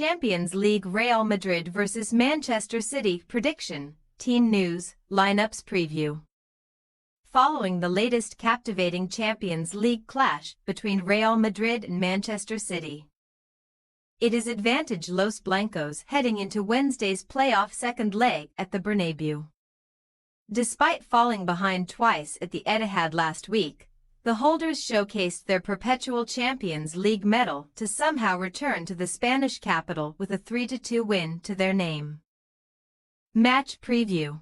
Champions League Real Madrid vs Manchester City prediction, team news, lineups preview. Following the latest captivating Champions League clash between Real Madrid and Manchester City, it is advantage Los Blancos heading into Wednesday's playoff second leg at the Bernabeu. Despite falling behind twice at the Etihad last week, the holders showcased their perpetual Champions League medal to somehow return to the Spanish capital with a 3-2 win to their name. Match preview.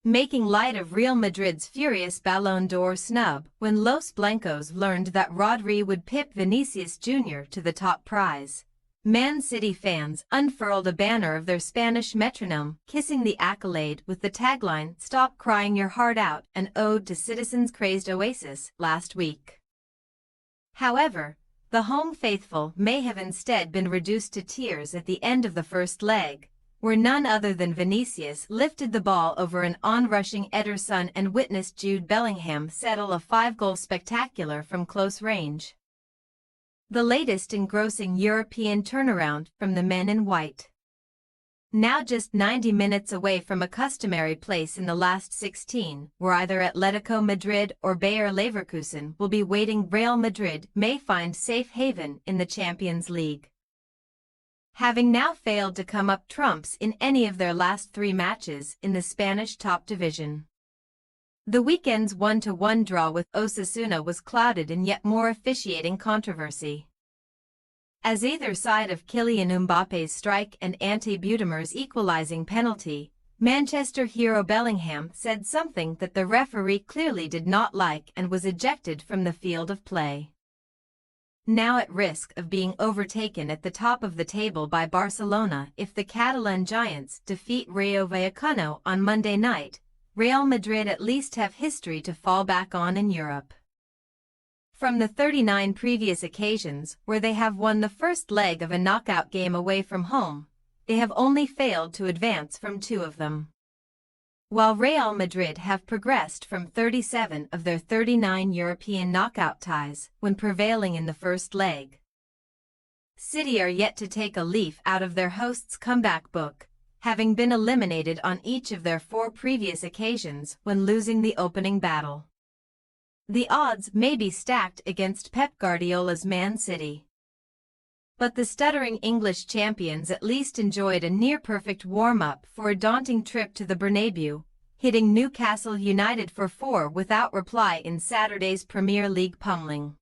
Making light of Real Madrid's furious Ballon d'Or snub when Los Blancos learned that Rodri would pip Vinicius Jr. to the top prize, Man City fans unfurled a banner of their Spanish metronome, kissing the accolade with the tagline "Stop crying your heart out," an ode to citizens' crazed oasis, last week. However, the home faithful may have instead been reduced to tears at the end of the first leg, where none other than Vinicius lifted the ball over an onrushing Ederson and witnessed Jude Bellingham settle a 5-goal spectacular from close range. The latest engrossing European turnaround from the men in white. Now just 90 minutes away from a customary place in the last 16, where either Atletico Madrid or Bayer Leverkusen will be waiting, Real Madrid may find safe haven in the Champions League. Having now failed to come up trumps in any of their last 3 matches in the Spanish top division. The weekend's 1-1 draw with Osasuna was clouded in yet more officiating controversy, as either side of Kylian Mbappe's strike and Ante Butemer's equalizing penalty, Manchester hero Bellingham said something that the referee clearly did not like and was ejected from the field of play. Now at risk of being overtaken at the top of the table by Barcelona if the Catalan Giants defeat Rayo Vallecano on Monday night, Real Madrid at least have history to fall back on in Europe. From the 39 previous occasions where they have won the first leg of a knockout game away from home, they have only failed to advance from 2 of them, while Real Madrid have progressed from 37 of their 39 European knockout ties when prevailing in the first leg. City are yet to take a leaf out of their hosts' comeback book, having been eliminated on each of their 4 previous occasions when losing the opening battle. The odds may be stacked against Pep Guardiola's Man City, but the stuttering English champions at least enjoyed a near-perfect warm-up for a daunting trip to the Bernabeu, hitting Newcastle United for 4 without reply in Saturday's Premier League pummeling.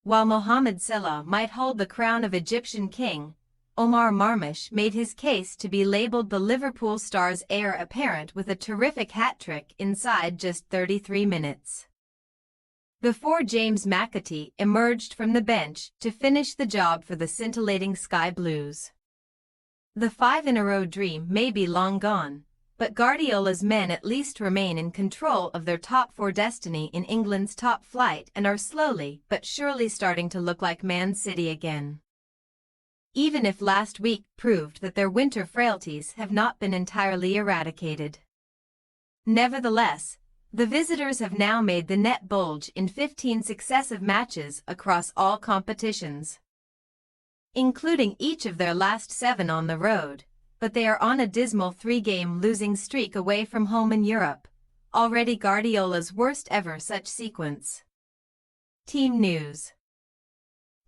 While Mohamed Salah might hold the crown of Egyptian king, Omar Marmush made his case to be labelled the Liverpool star's heir apparent with a terrific hat-trick inside just 33 minutes. Before James McAtee emerged from the bench to finish the job for the scintillating Sky Blues. The 5-in-a-row dream may be long gone, but Guardiola's men at least remain in control of their top 4 destiny in England's top flight and are slowly but surely starting to look like Man City again. Even if last week proved that their winter frailties have not been entirely eradicated. Nevertheless, the visitors have now made the net bulge in 15 successive matches across all competitions, including each of their last 7 on the road, but they are on a dismal 3-game losing streak away from home in Europe, already Guardiola's worst ever such sequence. Team news.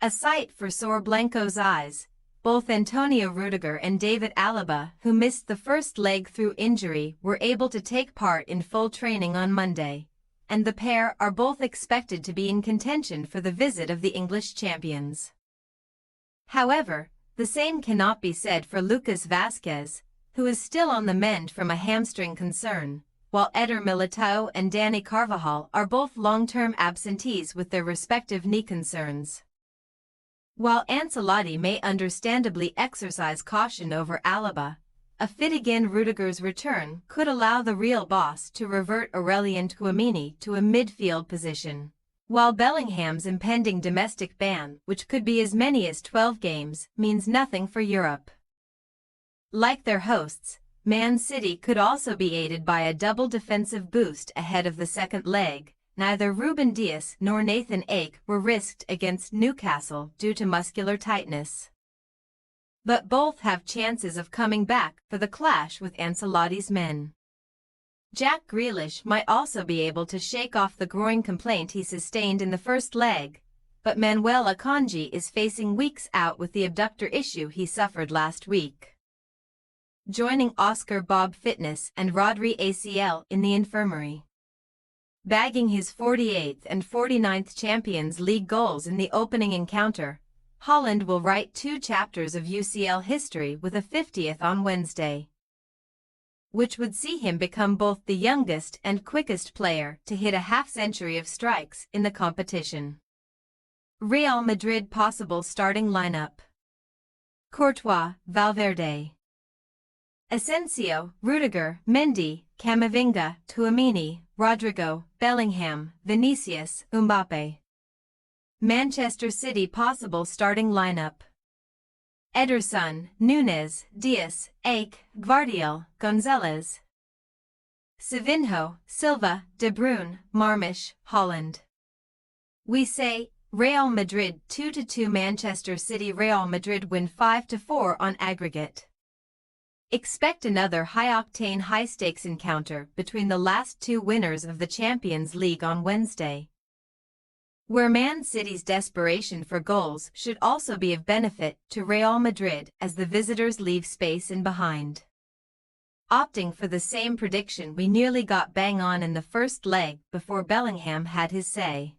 A sight for sore Blancos' eyes. Both Antonio Rudiger and David Alaba, who missed the first leg through injury, were able to take part in full training on Monday, and the pair are both expected to be in contention for the visit of the English champions. However, the same cannot be said for Lucas Vazquez, who is still on the mend from a hamstring concern, while Eder Militao and Dani Carvajal are both long-term absentees with their respective knee concerns. While Ancelotti may understandably exercise caution over Alaba, a fit again Rudiger's return could allow the real boss to revert Aurelien Tchouameni to a midfield position, while Bellingham's impending domestic ban, which could be as many as 12 games, means nothing for Europe. Like their hosts, Man City could also be aided by a double defensive boost ahead of the second leg. Neither Ruben Dias nor Nathan Ake were risked against Newcastle due to muscular tightness. but both have chances of coming back for the clash with Ancelotti's men. Jack Grealish might also be able to shake off the groin complaint he sustained in the first leg, but Manuel Akanji is facing weeks out with the abductor issue he suffered last week, joining Oscar Bob Fitness and Rodri ACL in the infirmary. Bagging his 48th and 49th Champions League goals in the opening encounter, Haaland will write 2 chapters of UCL history with a 50th on Wednesday, which would see him become both the youngest and quickest player to hit a half-century of strikes in the competition. Real Madrid possible starting lineup: Courtois, Valverde, Asensio, Rudiger, Mendy, Camavinga, Tchouaméni, Rodrigo, Bellingham, Vinicius, Mbappe. Manchester City possible starting lineup: Ederson, Núñez, Diaz, Ake, Gvardiol, Gonzalez, Savinho, Silva, De Bruyne, Marmish, Haaland. We say Real Madrid 2-2, Manchester City. Real Madrid win 5-4 on aggregate. Expect another high-octane, high-stakes encounter between the last 2 winners of the Champions League on Wednesday, where Man City's desperation for goals should also be of benefit to Real Madrid as the visitors leave space in behind. Opting for the same prediction we nearly got bang on in the first leg before Bellingham had his say.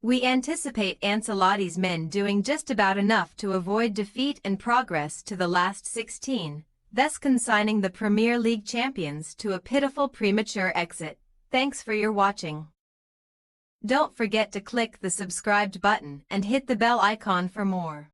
We anticipate Ancelotti's men doing just about enough to avoid defeat and progress to the last 16, thus consigning the Premier League champions to a pitiful premature exit. Thanks for your watching. Don't forget to click the subscribed button and hit the bell icon for more.